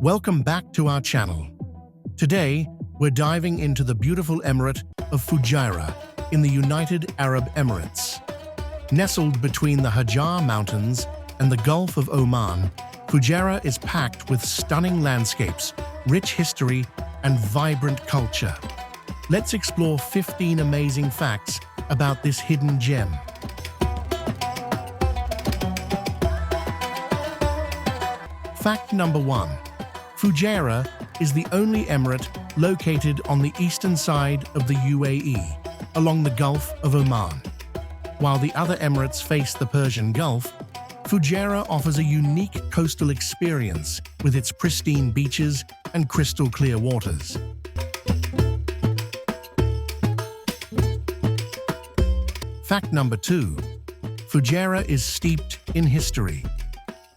Welcome back to our channel. Today, we're diving into the beautiful emirate of Fujairah in the United Arab Emirates. Nestled between the Hajar Mountains and the Gulf of Oman, Fujairah is packed with stunning landscapes, rich history, and vibrant culture. Let's explore 15 amazing facts about this hidden gem. Fact number 1. Fujairah is the only emirate located on the eastern side of the UAE, along the Gulf of Oman. While the other emirates face the Persian Gulf, Fujairah offers a unique coastal experience with its pristine beaches and crystal-clear waters. Fact number 2. Fujairah is steeped in history.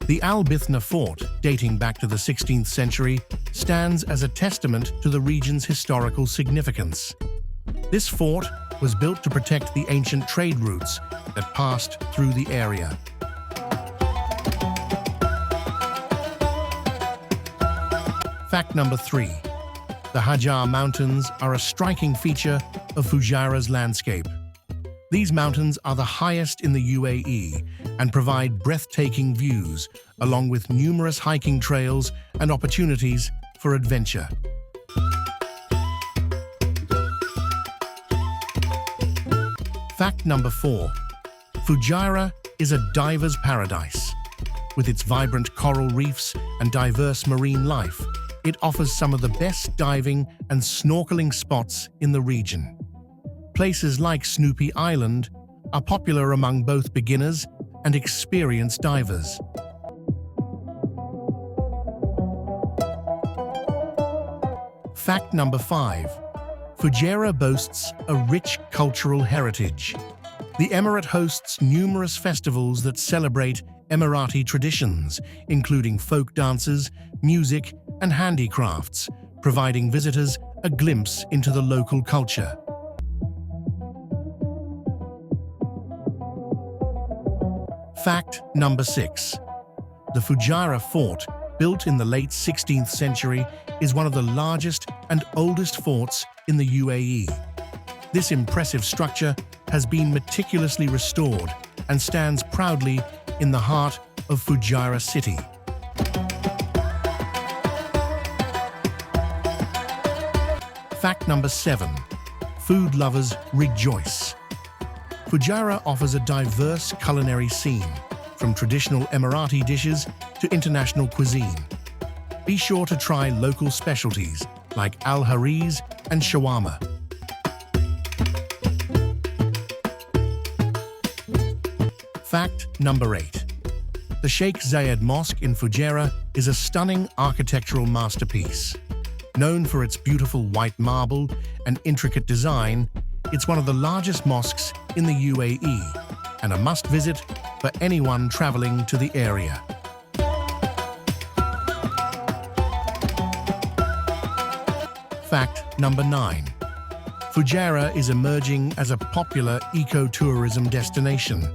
The Al-Bithna fort, dating back to the 16th century, stands as a testament to the region's historical significance. This fort was built to protect the ancient trade routes that passed through the area. Fact number 3. The Hajar Mountains are a striking feature of Fujairah's landscape. These mountains are the highest in the UAE and provide breathtaking views, along with numerous hiking trails and opportunities for adventure. Fact number 4. Fujairah is a diver's paradise. With its vibrant coral reefs and diverse marine life, it offers some of the best diving and snorkeling spots in the region. Places like Snoopy Island are popular among both beginners and experienced divers. Fact number 5. Fujairah boasts a rich cultural heritage. The emirate hosts numerous festivals that celebrate Emirati traditions, including folk dances, music, and handicrafts, providing visitors a glimpse into the local culture. Fact number 6. The Fujairah fort, built in the late 16th century, is one of the largest and oldest forts in the UAE. This impressive structure has been meticulously restored and stands proudly in the heart of Fujairah city. Fact number 7. Food lovers rejoice. Fujairah offers a diverse culinary scene, from traditional Emirati dishes to international cuisine. Be sure to try local specialties like al-hariz and shawarma. Fact number 8. The Sheikh Zayed Mosque in Fujairah is a stunning architectural masterpiece. Known for its beautiful white marble and intricate design, it's one of the largest mosques in the UAE and a must-visit for anyone traveling to the area. Fact number 9. Fujairah is emerging as a popular eco-tourism destination.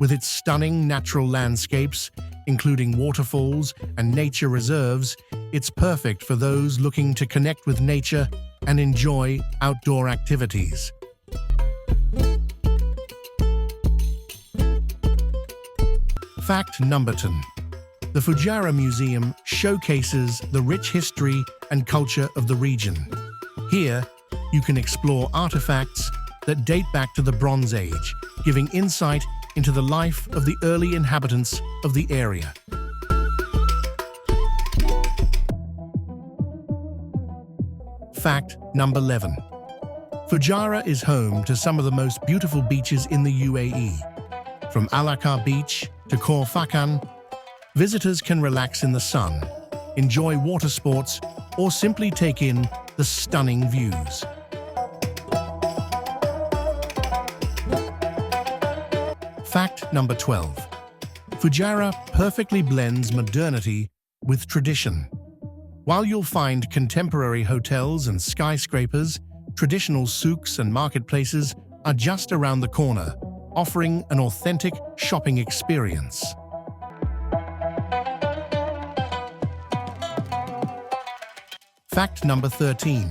With its stunning natural landscapes, including waterfalls and nature reserves, it's perfect for those looking to connect with nature and enjoy outdoor activities. Fact number 10. The Fujairah Museum showcases the rich history and culture of the region. Here, you can explore artifacts that date back to the Bronze Age, giving insight into the life of the early inhabitants of the area. Fact number 11. Fujairah is home to some of the most beautiful beaches in the UAE. From Al-Akar Beach to Khor Fakkan, visitors can relax in the sun, enjoy water sports, or simply take in the stunning views. Fact number 12. Fujairah perfectly blends modernity with tradition. While you'll find contemporary hotels and skyscrapers, traditional souks and marketplaces are just around the corner, offering an authentic shopping experience. Fact number 13.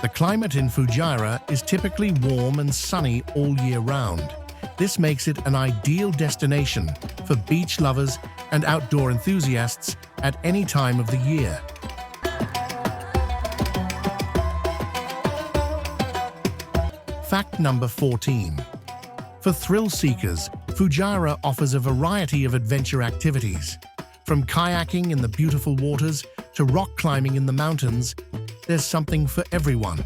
The climate in Fujairah is typically warm and sunny all year round. This makes it an ideal destination for beach lovers and outdoor enthusiasts at any time of the year. Fact number 14. For thrill seekers, Fujairah offers a variety of adventure activities. From kayaking in the beautiful waters to rock climbing in the mountains, there's something for everyone.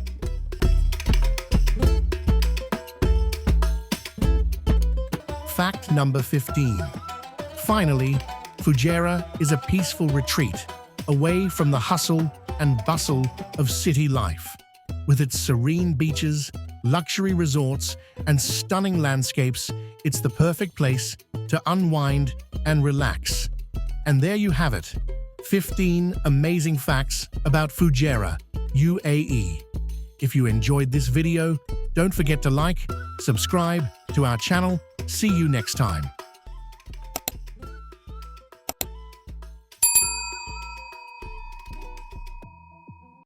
Fact number 15. Finally, Fujairah is a peaceful retreat, away from the hustle and bustle of city life. With its serene beaches, luxury resorts, and stunning landscapes, it's the perfect place to unwind and relax. And there you have it, 15 amazing facts about Fujairah, UAE. If you enjoyed this video, don't forget to like, subscribe to our channel. See you next time.